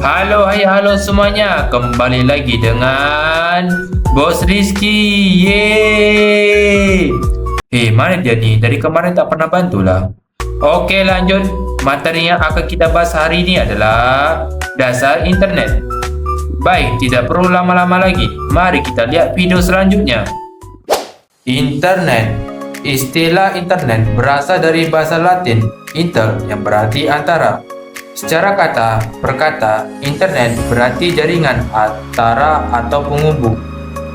Halo, hai, halo semuanya. Kembali lagi dengan Bos Rizky. Yeay. Mana dia nih? Dari kemarin tak pernah bantu lah. Oke, lanjut. Materi yang akan kita bahas hari ini adalah dasar internet. Baik, tidak perlu lama-lama lagi. Mari kita lihat video selanjutnya. Internet. Istilah internet berasal dari bahasa Latin inter yang berarti antara. Secara kata per kata, internet berarti jaringan antara atau penghubung.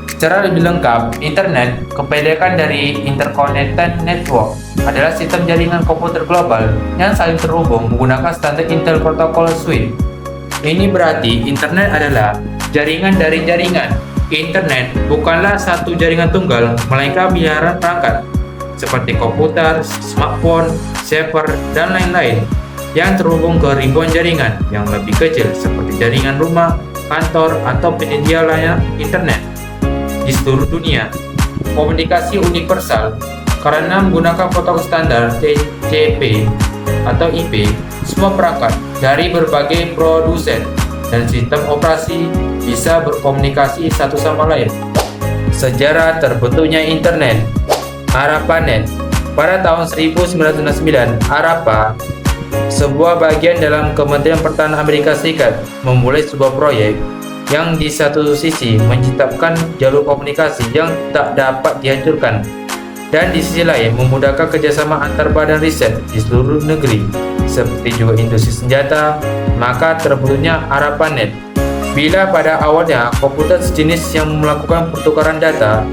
Secara lebih lengkap, internet, kependekan dari Interconnected Network, adalah sistem jaringan komputer global yang saling terhubung menggunakan standar Intel Protocol Suite. Ini berarti internet adalah jaringan dari jaringan. Internet bukanlah satu jaringan tunggal, melainkan miliaran perangkat seperti komputer, smartphone, server, dan lain-lain yang terhubung ke ribuan jaringan yang lebih kecil seperti jaringan rumah, kantor, atau penyedia layanan internet di seluruh dunia. Komunikasi universal karena menggunakan protokol standar TCP atau IP, semua perangkat dari berbagai produsen dan sistem operasi bisa berkomunikasi satu sama lain. Sejarah terbentuknya internet. ARPANET. Pada tahun 1999, ARPA, sebuah bagian dalam Kementerian Pertahanan Amerika Serikat, memulai sebuah proyek yang di satu sisi menciptakan jalur komunikasi yang tak dapat dihancurkan, dan di sisi lain memudahkan kerjasama antar badan riset di seluruh negeri, seperti juga industri senjata. Maka terbentuknya ARPANET. Bila pada awalnya komputer sejenis yang melakukan pertukaran data,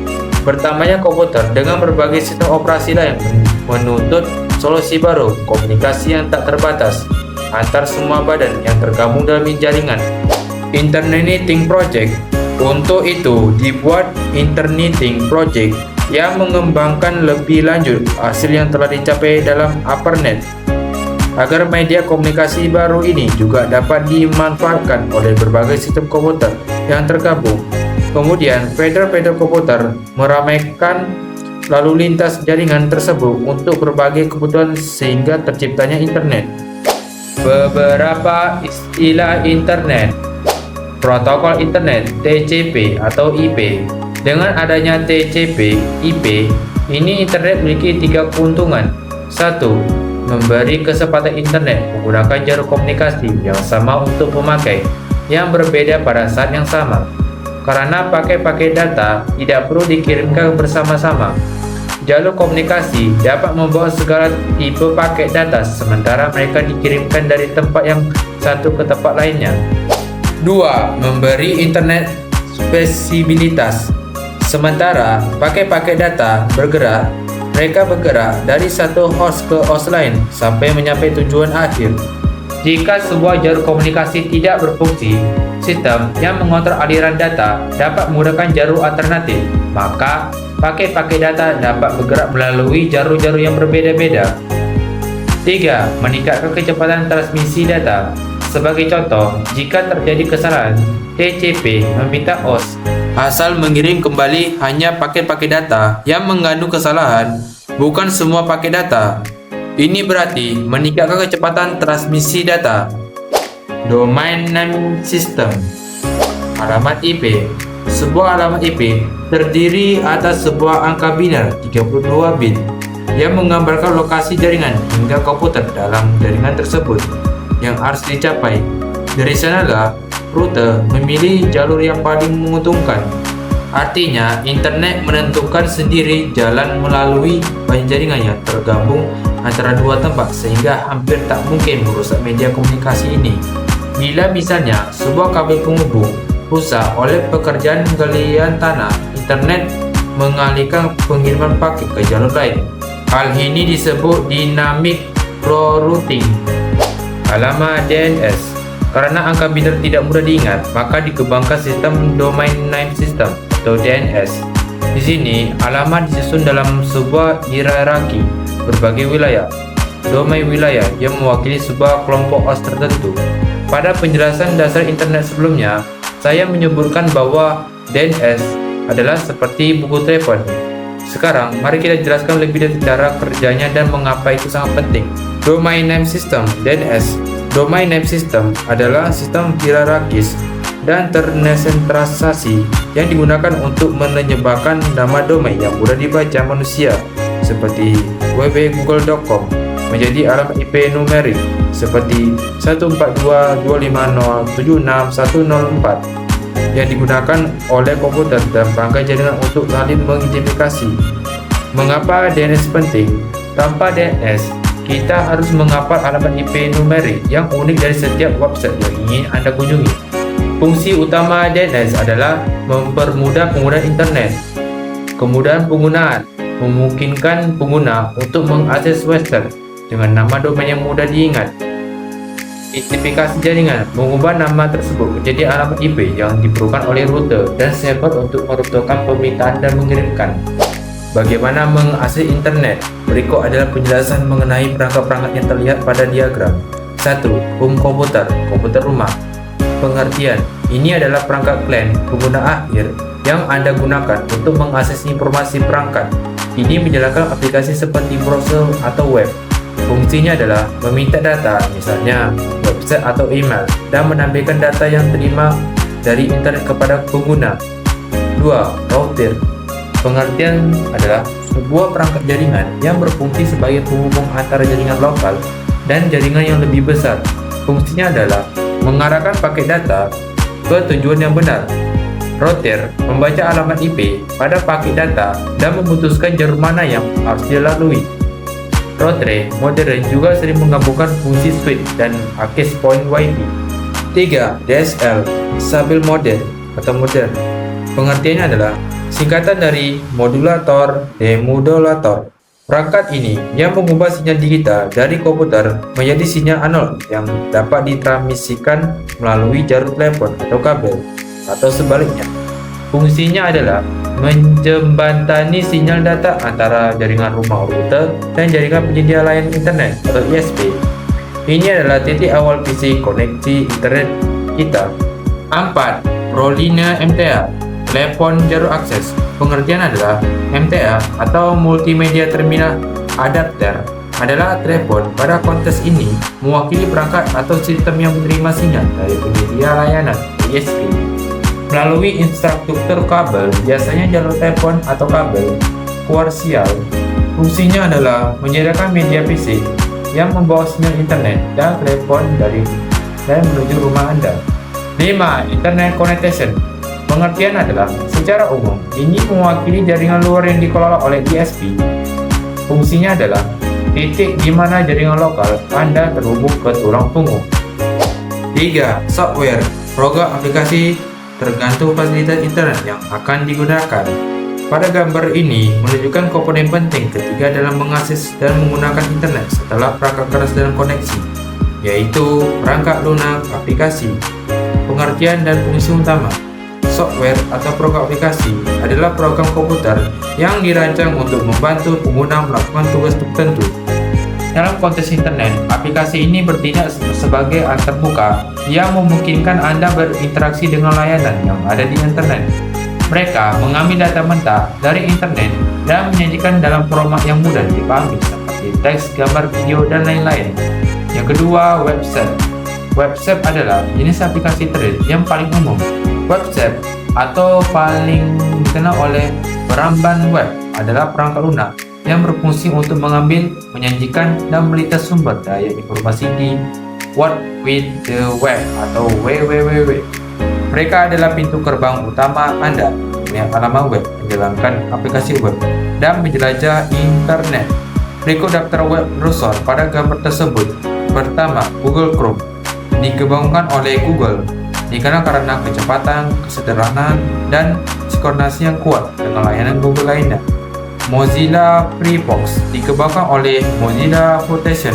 bertambahnya komputer dengan berbagai sistem operasi lain menuntut solusi baru, komunikasi yang tak terbatas antar semua badan yang tergabung dalam jaringan. Interneting Project. Untuk itu dibuat Interneting Project yang mengembangkan lebih lanjut hasil yang telah dicapai dalam ARPANET, agar media komunikasi baru ini juga dapat dimanfaatkan oleh berbagai sistem komputer yang tergabung. Kemudian, vendor-vendor komputer meramaikan lalu lintas jaringan tersebut untuk berbagai kebutuhan sehingga terciptanya internet. Beberapa istilah internet. Protokol internet TCP atau IP. Dengan adanya TCP, IP, ini internet memiliki 3 keuntungan. 1. Memberi kesempatan internet menggunakan jalur komunikasi yang sama untuk pemakai yang berbeda pada saat yang sama. Karena paket-paket data tidak perlu dikirimkan bersama-sama. Jalur komunikasi dapat membawa segala tipe paket data sementara mereka dikirimkan dari tempat yang satu ke tempat lainnya. 2. Memberi internet fleksibilitas. Sementara paket-paket data bergerak, mereka bergerak dari satu host ke host lain sampai mencapai tujuan akhir. Jika sebuah jalur komunikasi tidak berfungsi, sistem yang mengontrol aliran data dapat menggunakan jalur alternatif, maka paket-paket data dapat bergerak melalui jalur-jalur yang berbeda-beda. 3. Meningkatkan kecepatan transmisi data. Sebagai contoh, jika terjadi kesalahan, TCP meminta host asal mengirim kembali hanya paket-paket data yang mengandung kesalahan, bukan semua paket data. Ini berarti meningkatkan kecepatan transmisi data. Domain Name System. Alamat IP. Sebuah alamat IP terdiri atas sebuah angka biner 32 bit yang menggambarkan lokasi jaringan hingga komputer dalam jaringan tersebut yang harus dicapai. Dari sanalah rute memilih jalur yang paling menguntungkan. Artinya, internet menentukan sendiri jalan melalui banyak jaringan yang tergabung antara dua tempat sehingga hampir tak mungkin merusak media komunikasi ini. Bila misalnya sebuah kabel penghubung rusak oleh pekerjaan galian tanah, internet mengalihkan pengiriman paket ke jalur lain. Hal ini disebut dynamic routing. Alamat DNS. Karena angka biner tidak mudah diingat, maka dikembangkan sistem Domain Name System atau DNS. Di sini, alamat disusun dalam sebuah hierarki berbagai wilayah. Domain wilayah yang mewakili sebuah kelompok host tertentu. Pada penjelasan dasar internet sebelumnya, saya menyebutkan bahwa DNS adalah seperti buku telepon. Sekarang, mari kita jelaskan lebih detail cara kerjanya dan mengapa itu sangat penting. Domain Name System (DNS) Domain name system adalah sistem hierarkis dan tersentralisasi yang digunakan untuk menyebarkan nama domain yang mudah dibaca manusia seperti www.google.com menjadi alamat IP numerik seperti 142.250.76104 yang digunakan oleh komputer dan perangkat jaringan untuk saling mengidentifikasi. Mengapa DNS penting? Tanpa DNS, kita harus menghafal alamat IP numerik yang unik dari setiap website yang ingin Anda kunjungi. Fungsi utama DNS adalah mempermudah penggunaan internet. Kemudahan penggunaan memungkinkan pengguna untuk mengakses website dengan nama domain yang mudah diingat. Identifikasi jaringan mengubah nama tersebut menjadi alamat IP yang diperlukan oleh router dan server untuk merutukan permintaan dan mengirimkan. Bagaimana mengakses internet? Berikut adalah penjelasan mengenai perangkat-perangkat yang terlihat pada diagram. 1. Home komputer, komputer rumah. Pengertian, ini adalah perangkat klien pengguna akhir yang Anda gunakan untuk mengakses informasi perangkat. Ini menjalankan aplikasi seperti browser atau web. Fungsinya adalah meminta data, misalnya website atau email, dan menampilkan data yang terima dari internet kepada pengguna. 2. Router. Pengertian adalah sebuah perangkat jaringan yang berfungsi sebagai penghubung antara jaringan lokal dan jaringan yang lebih besar. Fungsinya adalah mengarahkan paket data ke tujuan yang benar. Router membaca alamat IP pada paket data dan memutuskan jalur mana yang harus dilalui. Router modern juga sering menggabungkan fungsi switch dan access point WiFi. 3. DSL stabil modern atau modern. Pengertiannya adalah singkatan dari modulator demodulator. Perangkat ini yang mengubah sinyal digital dari komputer menjadi sinyal analog yang dapat ditransmisikan melalui jalur telepon atau kabel, atau sebaliknya. Fungsinya adalah menjembatani sinyal data antara jaringan rumah router dan jaringan penyedia layanan internet atau ISP. Ini adalah titik awal PC koneksi internet kita. 4. ProLinear MTA, telepon jalur akses. Pengertian adalah MTA atau Multimedia Terminal Adapter adalah telepon. Pada konteks ini mewakili perangkat atau sistem yang menerima sinyal dari penyedia layanan ISP melalui infrastruktur kabel, biasanya jalur telepon atau kabel koaksial. Fungsinya adalah menyediakan media fisik yang membawa sinyal internet dan telepon dari dan menuju rumah Anda. 5. Internet Connection. Pengertian adalah, secara umum, ini mewakili jaringan luar yang dikelola oleh ISP. Fungsinya adalah titik di mana jaringan lokal Anda terhubung ke tulang punggung. 3. Software, program aplikasi tergantung fasilitas internet yang akan digunakan. Pada gambar ini menunjukkan komponen penting ketiga dalam mengakses dan menggunakan internet setelah perangkat keras dan koneksi, yaitu perangkat lunak, aplikasi. Pengertian dan fungsi utama. Software atau program aplikasi adalah program komputer yang dirancang untuk membantu pengguna melakukan tugas tertentu. Dalam konteks internet, aplikasi ini bertindak sebagai alat terbuka yang memungkinkan Anda berinteraksi dengan layanan yang ada di internet. Mereka mengambil data mentah dari internet dan menyajikan dalam format yang mudah dipahami seperti teks, gambar, video, dan lain-lain. Yang kedua, website. Website adalah jenis aplikasi internet yang paling umum. Website atau paling dikenal oleh peramban web adalah perangkat lunak yang berfungsi untuk mengambil, menyajikan, dan melihat sumber daya informasi di World Wide Web atau WWW. Mereka adalah pintu gerbang utama Anda melihat halaman web, menjalankan aplikasi web, dan menjelajah internet. Berikut daftar web browser pada gambar tersebut. Pertama, Google Chrome. Dikembangkan oleh Google dikenal karena kecepatan, kesederhanaan, dan sinkronisasi yang kuat dengan layanan Google lainnya. Mozilla Firefox dikembangkan oleh Mozilla Foundation.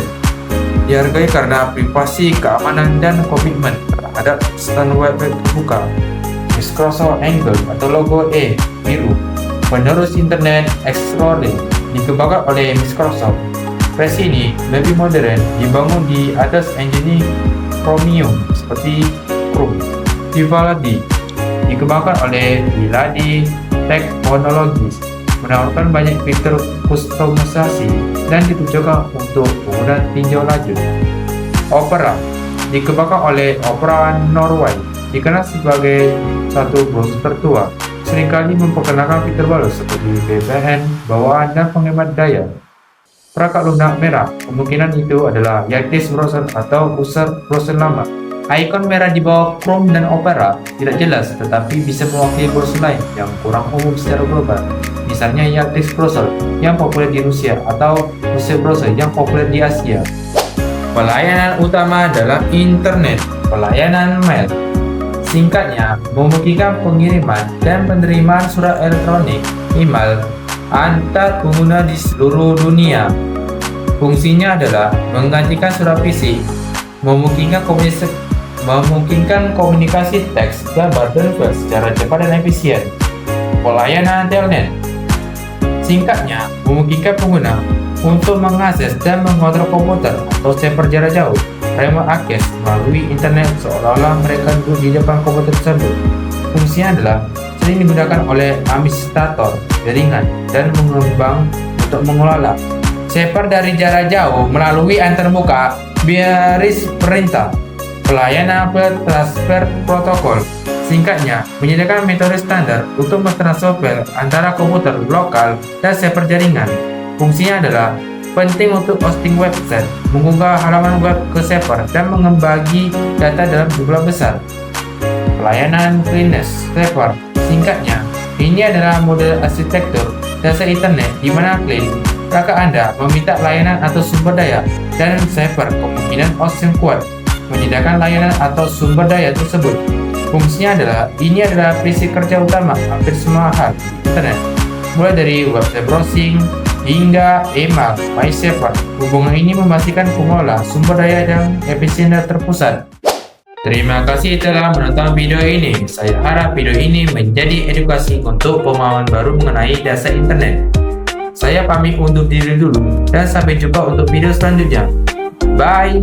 Dihargai karena privasi, keamanan, dan komitmen terhadap standar web terbuka. Microsoft Angle atau logo E biru, penerus Internet Explorer, dikembangkan oleh Microsoft. Versi ini lebih modern, dibangun di atas engine Chromium seperti Chrome. Vivaldi dikembangkan oleh Vivaldi Technologies, menawarkan banyak fitur kustomisasi dan ditujukan untuk penggunaan tinjau lanjut. Opera dikembangkan oleh Opera Norway, dikenal sebagai satu browser tertua, seringkali memperkenalkan fitur baru seperti VPN, bawaan, dan penghemat daya. Perangkat lunak merah, kemungkinan itu adalah Yandex browser atau user browser lama. Ikon merah di bawah Chrome dan Opera tidak jelas, tetapi bisa mewakili browser lain yang kurang umum secara global. Misalnya Yandex browser yang populer di Rusia atau Rusia browser yang populer di Asia. Pelayanan utama dalam internet, pelayanan mail. Singkatnya, memungkinkan pengiriman dan penerimaan surat elektronik email antar pengguna di seluruh dunia. Fungsinya adalah menggantikan surat fisik, memungkinkan komunikasi teks, gambar, dan file secara cepat dan efisien. Pelayanan telnet. Singkatnya, memungkinkan pengguna untuk mengakses dan mengontrol komputer atau server jarak jauh remote access melalui internet seolah-olah mereka duduk di depan komputer tersebut. Fungsinya adalah sering digunakan oleh administrator jaringan dan mengembang untuk mengelola server dari jarak jauh melalui antarmuka baris perintah. Pelayanan file transfer protokol. Singkatnya, menyediakan metode standar untuk mentransfer file antara komputer lokal dan server jaringan. Fungsinya adalah penting untuk hosting website, mengunggah halaman web ke server, dan mengembagi data dalam jumlah besar. Pelayanan client server. Singkatnya, ini adalah model arsitektur dasar internet di mana klien perangkat Anda meminta layanan atau sumber daya, dan server kemungkinan host yang kuat menyediakan layanan atau sumber daya tersebut. Fungsinya adalah prinsip kerja utama hampir semua hal di internet, mulai dari website browsing hingga email, file server. Hubungan ini memastikan pengelola sumber daya yang efisien dan terpusat. Terima kasih telah menonton video ini. Saya harap video ini menjadi edukasi untuk pemahaman baru mengenai dasar internet. Saya pamit undur diri dulu dan sampai jumpa untuk video selanjutnya. Bye.